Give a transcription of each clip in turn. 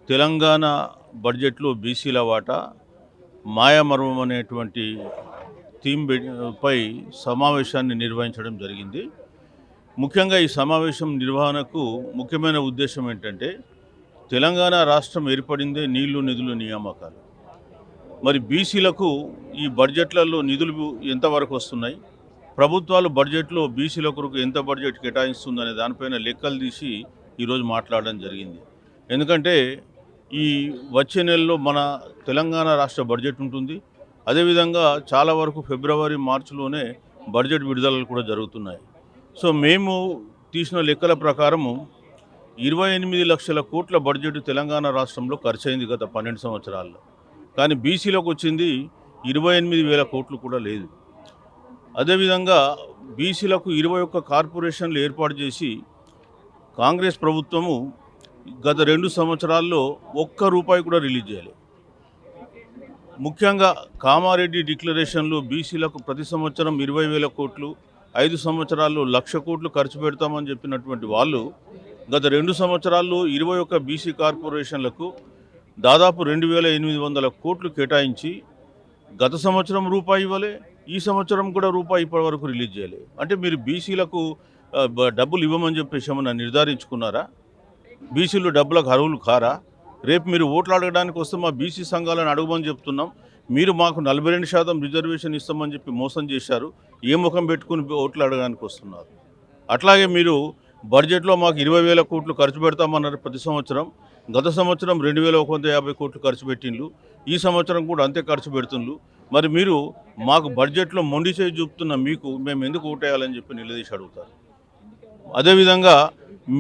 తెలంగాణ బడ్జెట్లో బీసీల వాటా మాయామర్మం అనేటువంటి పై సమావేశాన్ని నిర్వహించడం జరిగింది. ముఖ్యంగా ఈ సమావేశం నిర్వహణకు ముఖ్యమైన ఉద్దేశం ఏంటంటే, తెలంగాణ రాష్ట్రం ఏర్పడిందే నీళ్లు, నిధులు, నియామకాలు. మరి బీసీలకు ఈ బడ్జెట్లలో నిధులు ఎంతవరకు వస్తున్నాయి, ప్రభుత్వాలు బడ్జెట్లో బీసీల కొరకు ఎంత బడ్జెట్ కేటాయిస్తుందనే దానిపైన లెక్కలు తీసి ఈరోజు మాట్లాడడం జరిగింది. ఎందుకంటే ఈ వచ్చే నెలలో మన తెలంగాణ రాష్ట్ర బడ్జెట్ ఉంటుంది. అదేవిధంగా చాలా వరకు ఫిబ్రవరి, మార్చిలోనే బడ్జెట్ విడుదలలు కూడా జరుగుతున్నాయి. సో మేము తీసిన లెక్కల ప్రకారము 28 లక్షల కోట్ల బడ్జెట్ తెలంగాణ రాష్ట్రంలో ఖర్చయింది గత 12 సంవత్సరాల్లో. కానీ బీసీలోకి వచ్చింది 28,000 కోట్లు కూడా లేదు. అదేవిధంగా బీసీలకు 21 కార్పొరేషన్లు ఏర్పాటు చేసి కాంగ్రెస్ ప్రభుత్వము గత 2 సంవత్సరాల్లో ఒక్క రూపాయి కూడా రిలీజ్ చేయలేదు. ముఖ్యంగా కామారెడ్డి డిక్లరేషన్లో బీసీలకు ప్రతి సంవత్సరం 20,000 కోట్లు, 5 సంవత్సరాల్లో 1,00,000 కోట్లు ఖర్చు పెడతామని చెప్పినటువంటి వాళ్ళు గత 2 సంవత్సరాల్లో 21 బీసీ కార్పొరేషన్లకు దాదాపు 2,800 కోట్లు కేటాయించి గత సంవత్సరం రూపాయి ఇవ్వలే, ఈ సంవత్సరం కూడా రూపాయి ఇప్పటి వరకు రిలీజ్ చేయలే. అంటే మీరు బీసీలకు డబ్బులు ఇవ్వమని చెప్పేసి ఏమన్నా నిర్ధారించుకున్నారా? బీసీలు డబ్బులకు అర్హులు కారా? రేపు మీరు ఓట్లు అడగడానికి వస్తే మా బీసీ సంఘాలను అడగమని చెప్తున్నాం. మీరు మాకు 42% రిజర్వేషన్ ఇస్తామని చెప్పి మోసం చేశారు. ఏ ముఖం పెట్టుకుని ఓట్లు అడగడానికి వస్తున్నారు? అట్లాగే మీరు బడ్జెట్లో మాకు 20,000 కోట్లు ఖర్చు పెడతామన్నారు ప్రతి సంవత్సరం. గత సంవత్సరం 2,150 కోట్లు ఖర్చు పెట్టిండ్రు. ఈ సంవత్సరం కూడా అంతే ఖర్చు పెడుతుండ్రు. మరి మీరు మాకు బడ్జెట్లో మొండి చేయి చూపుతున్న మీకు మేము ఎందుకు ఓటేయాలని చెప్పి నిలదీసి అడుగుతారు. అదేవిధంగా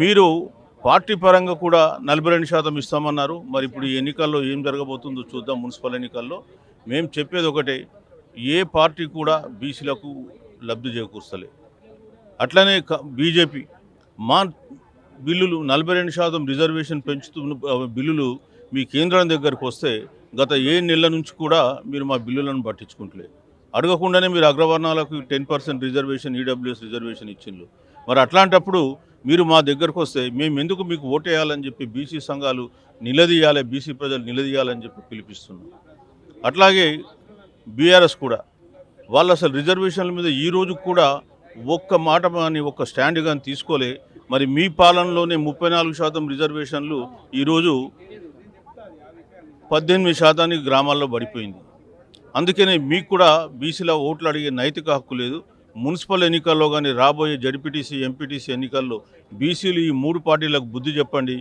మీరు పార్టీ పరంగా కూడా 42% ఇస్తామన్నారు. మరి ఇప్పుడు ఈ ఎన్నికల్లో ఏం జరగబోతుందో చూద్దాం. మున్సిపల్ ఎన్నికల్లో మేము చెప్పేది ఒకటే, ఏ పార్టీ కూడా బీసీలకు లబ్ధి చేకూర్చలే. అట్లనే బీజేపీ మా బిల్లులు 42% రిజర్వేషన్ పెంచుతున్న బిల్లులు మీ కేంద్రం దగ్గరకు వస్తే గత 7 నెలల నుంచి కూడా మీరు మా బిల్లులను పట్టించుకుంటలే. అడగకుండానే మీరు అగ్రవర్ణాలకు 10% రిజర్వేషన్, ఈడబ్ల్యూఎస్ రిజర్వేషన్ ఇచ్చిండ్రు. మరి అట్లాంటప్పుడు మీరు మా దగ్గరకు వస్తే మేము ఎందుకు మీకు ఓటేయాలని చెప్పి బీసీ సంఘాలు నిలదీయాలి, బీసీ ప్రజలు నిలదీయాలని చెప్పి పిలిపిస్తున్నాం. అట్లాగే బీఆర్ఎస్ కూడా వాళ్ళు అసలు రిజర్వేషన్ల మీద ఈ రోజు కూడా ఒక్క మాట కానీ ఒక్క స్టాండ్ కానీ తీసుకోలే. మరి మీ పాలనలోనే 34% రిజర్వేషన్లు ఈరోజు 18% గ్రామాల్లో పడిపోయింది. అందుకనే మీకు కూడా బీసీల ఓట్లు అడిగే నైతిక హక్కు లేదు. మున్సిపల్ ఎన్నికల్లో కానీ రాబోయే జడ్పీటీసీ, ఎంపీటీసీ ఎన్నికల్లో బీసీలు ఈ 3 పార్టీలకు బుద్ధి చెప్పండి.